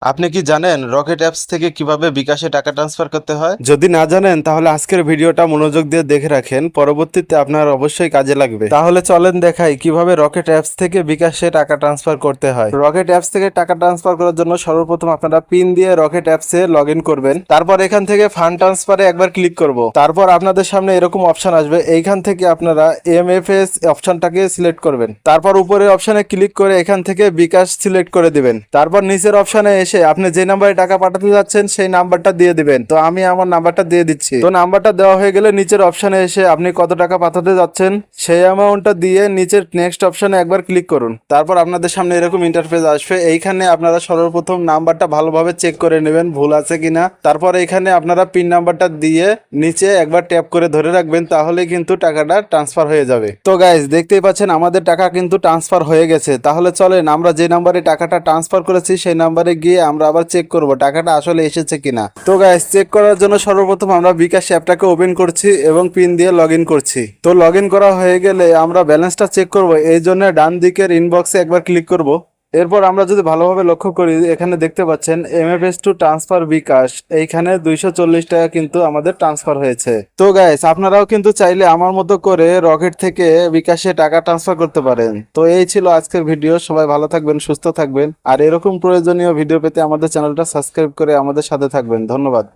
আপনি কি জানেন রকেট অ্যাপস থেকে কিভাবে বিকাশে টাকা ট্রান্সফার করতে হয়? যদি না জানেন তাহলে আজকের ভিডিওটা মনোযোগ দিয়ে দেখে রাখেন, পরবর্তীতে আপনার অবশ্যই কাজে লাগবে। তাহলে চলেন দেখাই কিভাবে রকেট অ্যাপস থেকে বিকাশে টাকা ট্রান্সফার করতে হয়। রকেট অ্যাপস থেকে টাকা ট্রান্সফার করার জন্য সর্বপ্রথম আপনারা পিন দিয়ে রকেট অ্যাপসে লগ ইন করবেন। তারপর এখান থেকে ফান্ড ট্রান্সফারে একবার ক্লিক করব। তারপর আপনাদের সামনে এরকম অপশন আসবে, এইখান থেকে আপনারা এমএফএস অপশনটাকে সিলেক্ট করবেন। তারপর উপরের অপশনে ক্লিক করে এখান থেকে বিকাশ সিলেক্ট করে দিবেন। তারপর নিচের অপশনে এসে আপনি যে নাম্বারে টাকা পাঠাতে যাচ্ছেন সেই নাম্বারটা দিয়ে দিবেন। তো আমি আমার নাম্বারটা দিয়ে দিচ্ছি। তো নাম্বারটা দেওয়া হয়ে গেলে নিচের অপশনে এসে আপনি কত টাকা পাঠাতে যাচ্ছেন সেই অ্যামাউন্টটা দিয়ে নিচের নেক্সট অপশনে একবার ক্লিক করুন। তারপর আপনাদের সামনে এরকম ইন্টারফেস আসবে। এইখানে আপনারা সর্বপ্রথম নাম্বারটা ভালোভাবে চেক করে নেবেন ভুল আছে কিনা। তারপর এখানে আপনারা পিন নাম্বারটা দিয়ে নিচে একবার ট্যাপ করে ধরে রাখবেন, তাহলে কিন্তু টাকাটা ট্রান্সফার হয়ে যাবে। তো গাইস, দেখতেই পাচ্ছেন আমাদের টাকা কিন্তু ট্রান্সফার হয়ে গেছে। তাহলে চলেন আমরা যে নাম্বারে টাকাটা ট্রান্সফার করেছি সেই নাম্বারে গিয়ে আমরা আবার চেক করব টাকাটা আসলে এসেছে কিনা। তো গাইস, চেক করার জন্য সর্বপ্রথম আমরা বিকাশ অ্যাপটাকে ওপেন করছি এবং পিন দিয়ে লগ ইন করছি। তো লগ ইন করা হয়ে গেলে আমরা ব্যালেন্সটা চেক করব, এই জন্য ডান দিকের ইনবক্সে একবার ক্লিক করব। এরপর আমরা যদি ভালোভাবে লক্ষ্য করি, এখানে দেখতে পাচ্ছেন এমএফএস টু ট্রান্সফার বিকাশ, এইখানে 240 টাকা কিন্তু আমাদের ট্রান্সফার হয়েছে। তো গাইস, আপনারাও কিন্তু চাইলে আমার মতো করে রকেট থেকে বিকাশে টাকা ট্রান্সফার করতে পারেন। তো এই ছিল আজকের ভিডিও। সবাই ভালো থাকবেন, সুস্থ থাকবেন, আর এরকম প্রয়োজনীয় ভিডিও পেতে আমাদের চ্যানেলটা সাবস্ক্রাইব করে আমাদের সাথে থাকবেন। ধন্যবাদ।